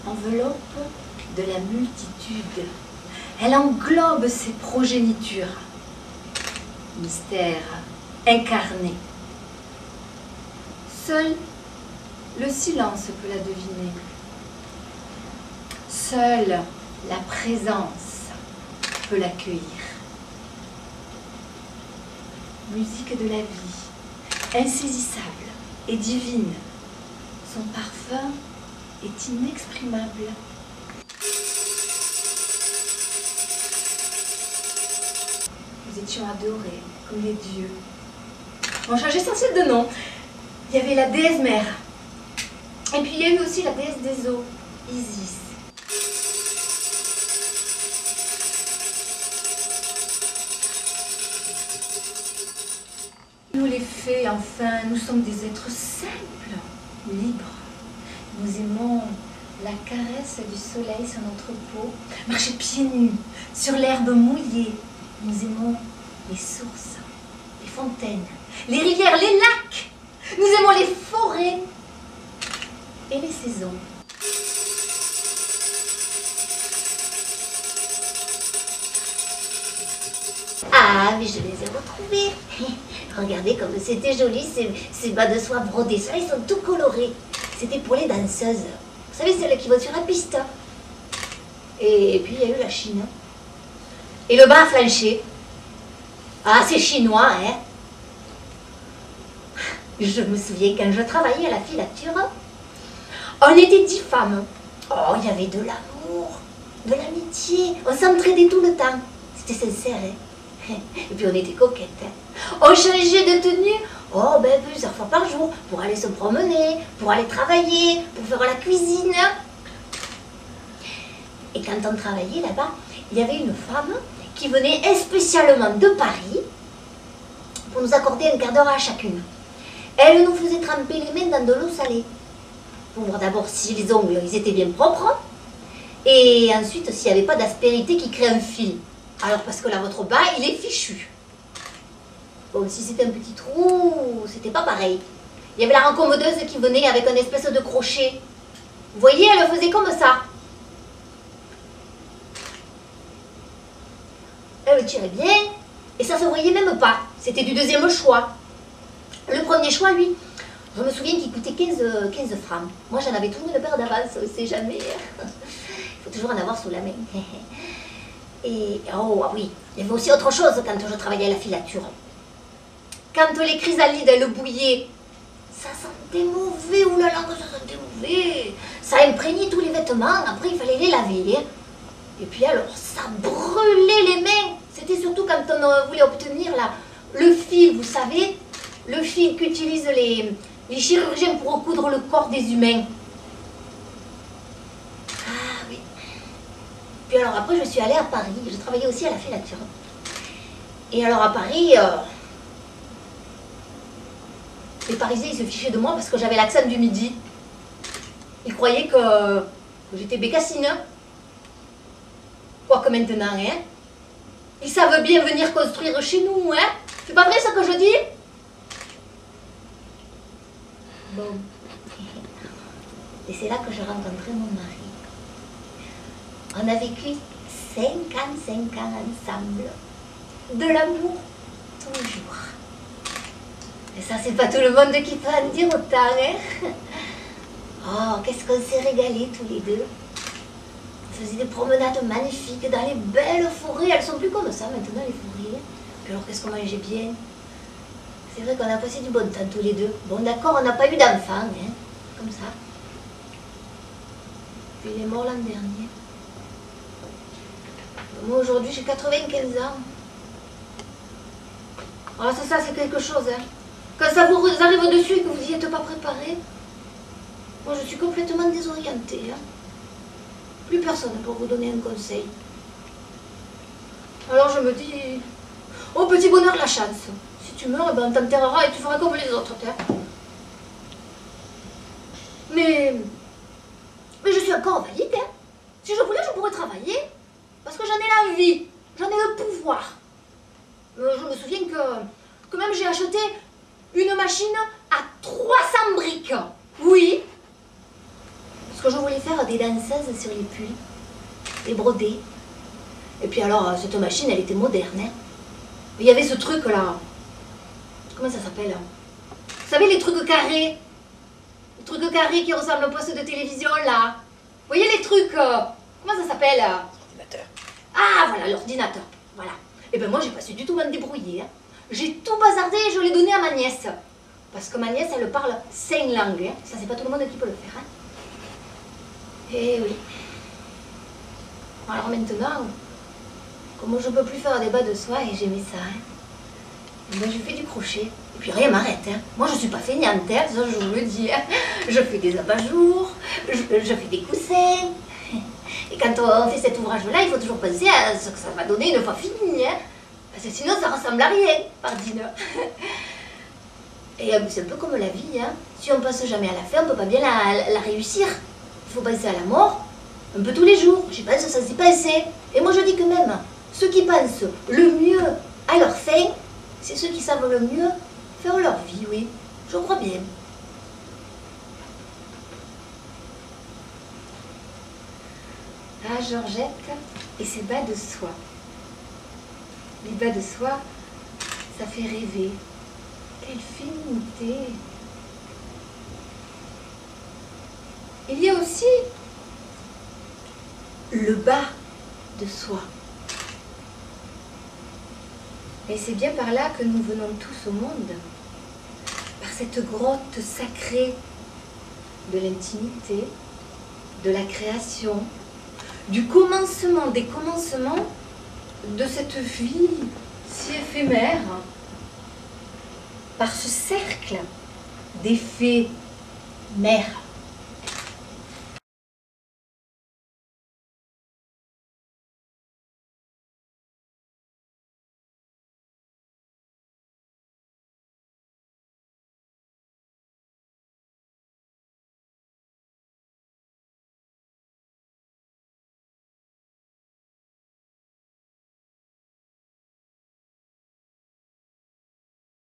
enveloppe de la multitude. Elle englobe ses progénitures. Mystère incarné. Seul le silence peut la deviner. Seule la présence peut l'accueillir. Musique de la vie, insaisissable et divine. Son parfum est inexprimable. Nous étions adorés comme les dieux. On changeait sans cesse de nom. Il y avait la déesse mère. Et puis il y a eu aussi la déesse des eaux, Isis. Nous les fées, enfin, nous sommes des êtres simples, libres. Nous aimons la caresse du soleil sur notre peau, marcher pieds nus sur l'herbe mouillée. Nous aimons les sources, les fontaines, les rivières, les lacs. Nous aimons les forêts et les saisons. Ah, mais je les ai retrouvés. Regardez comme c'était joli, ces bas de soie brodés. Ça, ils sont tout colorés. C'était pour les danseuses. Vous savez, celles qui vont sur la piste. Et puis, il y a eu la Chine. Et le bas à flancher. Ah, c'est chinois, hein. Je me souviens quand je travaillais à la filature, on était 10 femmes. Oh, il y avait de l'amour, de l'amitié. On s'entraidait tout le temps. C'était sincère, hein. Et puis on était coquettes. Hein. On changeait de tenue, oh ben plusieurs fois par jour, pour aller se promener, pour aller travailler, pour faire la cuisine. Et quand on travaillait là-bas, il y avait une femme qui venait spécialement de Paris pour nous accorder un quart d'heure à chacune. Elle nous faisait tremper les mains dans de l'eau salée. Pour voir d'abord si les ongles ils étaient bien propres. Et ensuite s'il n'y avait pas d'aspérité qui crée un fil. Alors parce que là, votre bas, il est fichu. Bon, si c'était un petit trou, c'était pas pareil. Il y avait la raccommodeuse qui venait avec une espèce de crochet. Vous voyez, elle le faisait comme ça. Elle le tirait bien, et ça se voyait même pas. C'était du deuxième choix. Le premier choix, lui, je me souviens qu'il coûtait 15 francs. Moi, j'en avais toujours une paire d'avance, on ne sait jamais. Il faut toujours en avoir sous la main. Et, oh oui, il y avait aussi autre chose quand je travaillais à la filature. Quand les chrysalides, elles bouillaient, ça sentait mauvais, oulala, que ça sentait mauvais. Ça imprégnait tous les vêtements, après il fallait les laver. Et puis alors, ça brûlait les mains. C'était surtout quand on voulait obtenir le fil, vous savez, le fil qu'utilisent les chirurgiens pour recoudre le corps des humains. Puis alors après, je suis allée à Paris. Je travaillais aussi à la filature. Et alors à Paris, les Parisiens, ils se fichaient de moi parce que j'avais l'accent du Midi. Ils croyaient que j'étais bécassine. Quoique maintenant, hein. Ils savent bien venir construire chez nous, hein. C'est pas vrai ça que je dis? Bon. Et c'est là que j'ai rencontré mon mari. On a vécu 55 ans ensemble. De l'amour, toujours. Et ça, c'est pas tout le monde qui peut en dire autant, hein. Oh, qu'est-ce qu'on s'est régalés tous les deux. On faisait des promenades magnifiques dans les belles forêts. Elles sont plus comme ça maintenant, les forêts. Puis alors, qu'est-ce qu'on mangeait bien. C'est vrai qu'on a passé du bon temps tous les deux. Bon, d'accord, on n'a pas eu d'enfants, hein. Comme ça. Puis il est mort l'an dernier. Moi aujourd'hui j'ai 95 ans. Alors ça c'est quelque chose. Hein. Quand ça vous arrive dessus et que vous n'y êtes pas préparé, moi je suis complètement désorientée. Hein. Plus personne pour vous donner un conseil. Alors je me dis, oh petit bonheur la chance. Si tu meurs, ben, on t'enterrera et tu feras comme les autres. Hein. Mais je suis encore valide. Hein. Si je voulais, je pourrais travailler. Parce que j'en ai l'envie, j'en ai le pouvoir. Je me souviens que même j'ai acheté une machine à 300 briques. Oui. Parce que je voulais faire des danseuses sur les pulls, des brodés. Et puis alors, cette machine, elle était moderne. Hein. Il y avait ce truc là. Comment ça s'appelle? Vous savez, les trucs carrés. Les trucs carrés qui ressemblent au poste de télévision là. Vous voyez les trucs comment ça s'appelle? L'ordinateur. Ah, voilà, l'ordinateur. Voilà. Et ben moi, j'ai pas su du tout me débrouiller. Hein. J'ai tout bazardé et je l'ai donné à ma nièce. Parce que ma nièce, elle parle 5 langues. Hein. Ça, c'est pas tout le monde qui peut le faire. Hein. Et oui. Alors maintenant, comme je peux plus faire des bas de soie et j'aimais ça, hein, ben je fais du crochet. Et puis rien m'arrête. Hein. Moi, je suis pas feignante, hein, ça je vous le dis. Hein. Je fais des abat-jours, je fais des coussins. Et quand on fait cet ouvrage-là, il faut toujours penser à ce que ça va donner une fois fini. Hein. Parce que sinon, ça ressemble à rien, pardine. Et c'est un peu comme la vie. Hein. Si on ne passe jamais à la fin, on ne peut pas bien la réussir. Il faut penser à la mort un peu tous les jours. Je pense que ça s'y penser. Et moi, je dis que même ceux qui pensent le mieux à leur fin, c'est ceux qui savent le mieux faire leur vie, oui. Je crois bien. Ah, Georgette et ses bas de soie. Les bas de soie, ça fait rêver. Quelle féminité! Il y a aussi le bas de soie. Et c'est bien par là que nous venons tous au monde. Par cette grotte sacrée de l'intimité, de la création, du commencement, des commencements de cette vie si éphémère, par ce cercle d'éphémère.